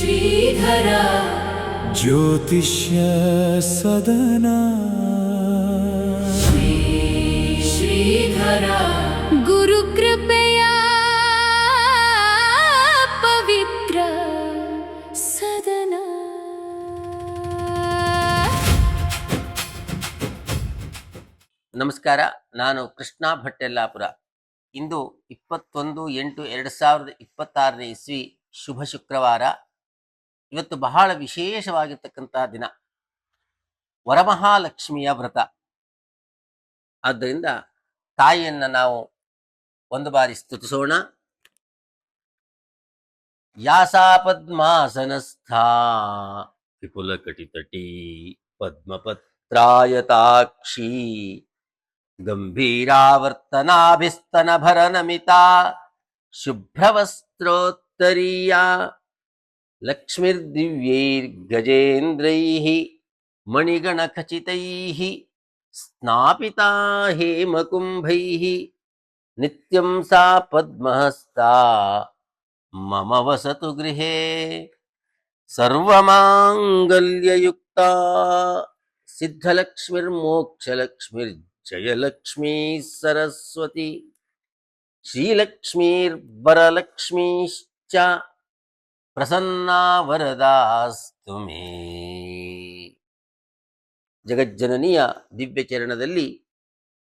ಶ್ರೀಧರ ಜ್ಯೋತಿಷ್ಯ ಸದನ ಶ್ರೀಧರ ಗುರುಕೃಪೆಯ ಪವಿತ್ರ ಸದನ. ನಮಸ್ಕಾರ, ನಾನು ಕೃಷ್ಣ ಭಟ್ಟೆಲ್ಲಾಪುರ. ಇಂದು 21/8/2026 ಇಸ್ವಿ ಶುಭ ಶುಕ್ರವಾರ. ಇವತ್ತು ಬಹಳ ವಿಶೇಷವಾಗಿರ್ತಕ್ಕಂತಹ ದಿನ, ವರಮಹಾಲಕ್ಷ್ಮಿಯ ವ್ರತ. ಆದ್ದರಿಂದ ತಾಯಿಯನ್ನ ನಾವು ಒಂದು ಬಾರಿ ಸ್ತುತಿಸೋಣ. ಯಾಸಾ ಪದ್ಮಾಸನಸ್ಥಾ ವಿಪುಲಕಟಿತಟೀ ಪದ್ಮಪತ್ರಾಯತಾಕ್ಷಿ ಗಂಭೀರಾವರ್ತನಾಭಿಸ್ತನಭರನಮಿತಾ ಶುಭ್ರವಸ್ತ್ರೋತ್ತರೀಯಾ ಲಕ್ಷ್ಮೀರ್ದಿವ್ಯೈರ್ಗಜೇಂದ್ರೈಃ ಮಣಿಗಣಖಚಿತೈಃ ಸ್ನಾಪಿತಾ ಹೇಮಕುಂಭೈಃ ನಿತ್ಯಂ ಸಾ ಪದ್ಮಹಸ್ತಾ ಮಮ ವಸತು ಗೃಹೇ ಸರ್ವಮಾಂಗಲ್ಯಯುಕ್ತಾ ಸಿದ್ಧಲಕ್ಷ್ಮೀರ್ಮೋಕ್ಷಲಕ್ಷ್ಮೀರ್ಜಯಲಕ್ಷ್ಮೀ ಸರಸ್ವತಿ ಶ್ರೀಲಕ್ಷ್ಮೀರ್ವರಲಕ್ಷ್ಮೀಶ್ಚ ಪ್ರಸನ್ನಾ ವರದಾಸ್ತು ಮೇ. ಜಗಜ್ಜನನಿಯ ದಿವ್ಯ ಚರಣದಲ್ಲಿ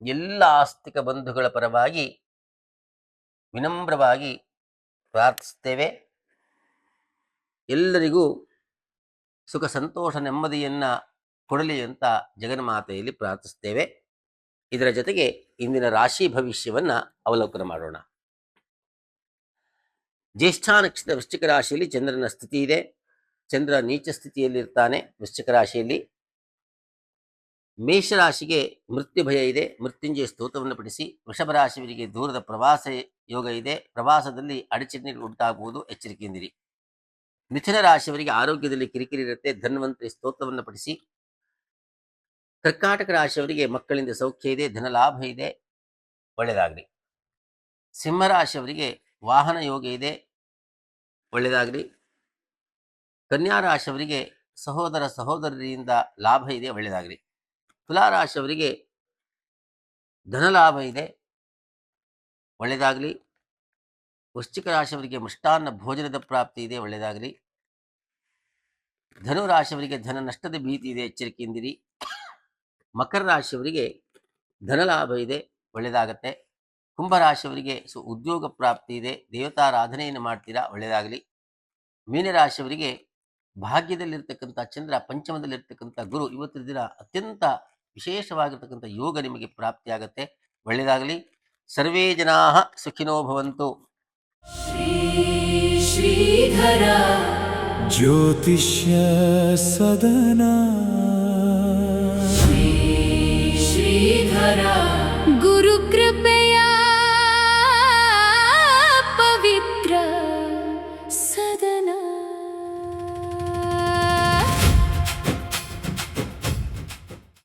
ಎಲ್ಲ ಆಸ್ತಿಕ ಬಂಧುಗಳ ಪರವಾಗಿ ವಿನಮ್ರವಾಗಿ ಪ್ರಾರ್ಥಿಸ್ತೇವೆ. ಎಲ್ಲರಿಗೂ ಸುಖ ಸಂತೋಷ ನೆಮ್ಮದಿಯನ್ನ ಕೊಡಲಿ ಅಂತ ಜಗನ್ಮಾತೆಯಲ್ಲಿ ಪ್ರಾರ್ಥಿಸ್ತೇವೆ. ಇದರ ಜೊತೆಗೆ ಇಂದಿನ ರಾಶಿ ಭವಿಷ್ಯವನ್ನ ಅವಲೋಕನ ಮಾಡೋಣ. ಜ್ಯೇಷ್ಠ ನಕ್ಷತ್ರ ವೃಶ್ಚಿಕ ರಾಶಿಯಲ್ಲಿ ಚಂದ್ರನ ಸ್ಥಿತಿ ಇದೆ. ಚಂದ್ರ ನೀಚ ಸ್ಥಿತಿಯಲ್ಲಿರ್ತಾನೆ ವೃಶ್ಚಿಕ ರಾಶಿಯಲ್ಲಿ. ಮೇಷರಾಶಿಗೆ ಮೃತ್ಯು ಭಯ ಇದೆ, ಮೃತ್ಯುಂಜಯ ಸ್ತೋತ್ರವನ್ನು ಪಡಿಸಿ. ವೃಷಭ ರಾಶಿಯವರಿಗೆ ದೂರದ ಪ್ರವಾಸ ಯೋಗ ಇದೆ, ಪ್ರವಾಸದಲ್ಲಿ ಅಡಚಣೆಗಳು ಉಂಟಾಗುವುದು, ಎಚ್ಚರಿಕೆಯಿಂದಿರಿ. ಮಿಥುನ ರಾಶಿಯವರಿಗೆ ಆರೋಗ್ಯದಲ್ಲಿ ಕಿರಿಕಿರಿ ಇರುತ್ತೆ, ಧನ್ವಂತರಿ ಸ್ತೋತ್ರವನ್ನು ಪಡಿಸಿ. ಕರ್ಕಾಟಕ ರಾಶಿಯವರಿಗೆ ಮಕ್ಕಳಿಂದ ಸೌಖ್ಯ ಇದೆ, ಧನಲಾಭ ಇದೆ, ಒಳ್ಳೆಯದಾಗಲಿ. ಸಿಂಹರಾಶಿಯವರಿಗೆ ವಾಹನ ಯೋಗ ಇದೆ, ಒಳ್ಳೆಯದಾಗಲಿ. ಕನ್ಯಾ ರಾಶಿಯವರಿಗೆ ಸಹೋದರ ಸಹೋದರರಿಂದ ಲಾಭ ಇದೆ, ಒಳ್ಳೆಯದಾಗಲಿ. ತುಲಾರಾಶಿಯವರಿಗೆ ಧನಲಾಭ ಇದೆ, ಒಳ್ಳೆಯದಾಗಲಿ. ವೃಶ್ಚಿಕ ರಾಶಿಯವರಿಗೆ ಮೃಷ್ಟಾನ್ನ ಭೋಜನದ ಪ್ರಾಪ್ತಿ ಇದೆ, ಒಳ್ಳೆಯದಾಗಲಿ. ಧನು ರಾಶಿಯವರಿಗೆ ಧನ ನಷ್ಟದ ಭೀತಿ ಇದೆ, ಎಚ್ಚರಿಕೆಯಿಂದಿರಿ. ಮಕರ ರಾಶಿಯವರಿಗೆ ಧನಲಾಭ ಇದೆ, ಒಳ್ಳೆಯದಾಗತ್ತೆ. ಕುಂಭರಾಶಿಯವರಿಗೆ ಉದ್ಯೋಗ ಪ್ರಾಪ್ತಿ ಇದೆ, ದೇವತಾರಾಧನೆಯನ್ನು ಮಾಡ್ತೀರಾ, ಒಳ್ಳೆಯದಾಗಲಿ. ಮೀನರಾಶಿಯವರಿಗೆ ಭಾಗ್ಯದಲ್ಲಿರ್ತಕ್ಕಂಥ ಚಂದ್ರ, ಪಂಚಮದಲ್ಲಿರ್ತಕ್ಕಂಥ ಗುರು, ಇವತ್ತಿನ ದಿನ ಅತ್ಯಂತ ವಿಶೇಷವಾಗಿರ್ತಕ್ಕಂಥ ಯೋಗ ನಿಮಗೆ ಪ್ರಾಪ್ತಿಯಾಗತ್ತೆ, ಒಳ್ಳೆಯದಾಗಲಿ. ಸರ್ವೇ ಜನಾಃ ಸುಖಿನೋ ಭವಂತು. ಶ್ರೀಧರ ಜ್ಯೋತಿಷ್ಯ ಸದನ ಶ್ರೀಧರ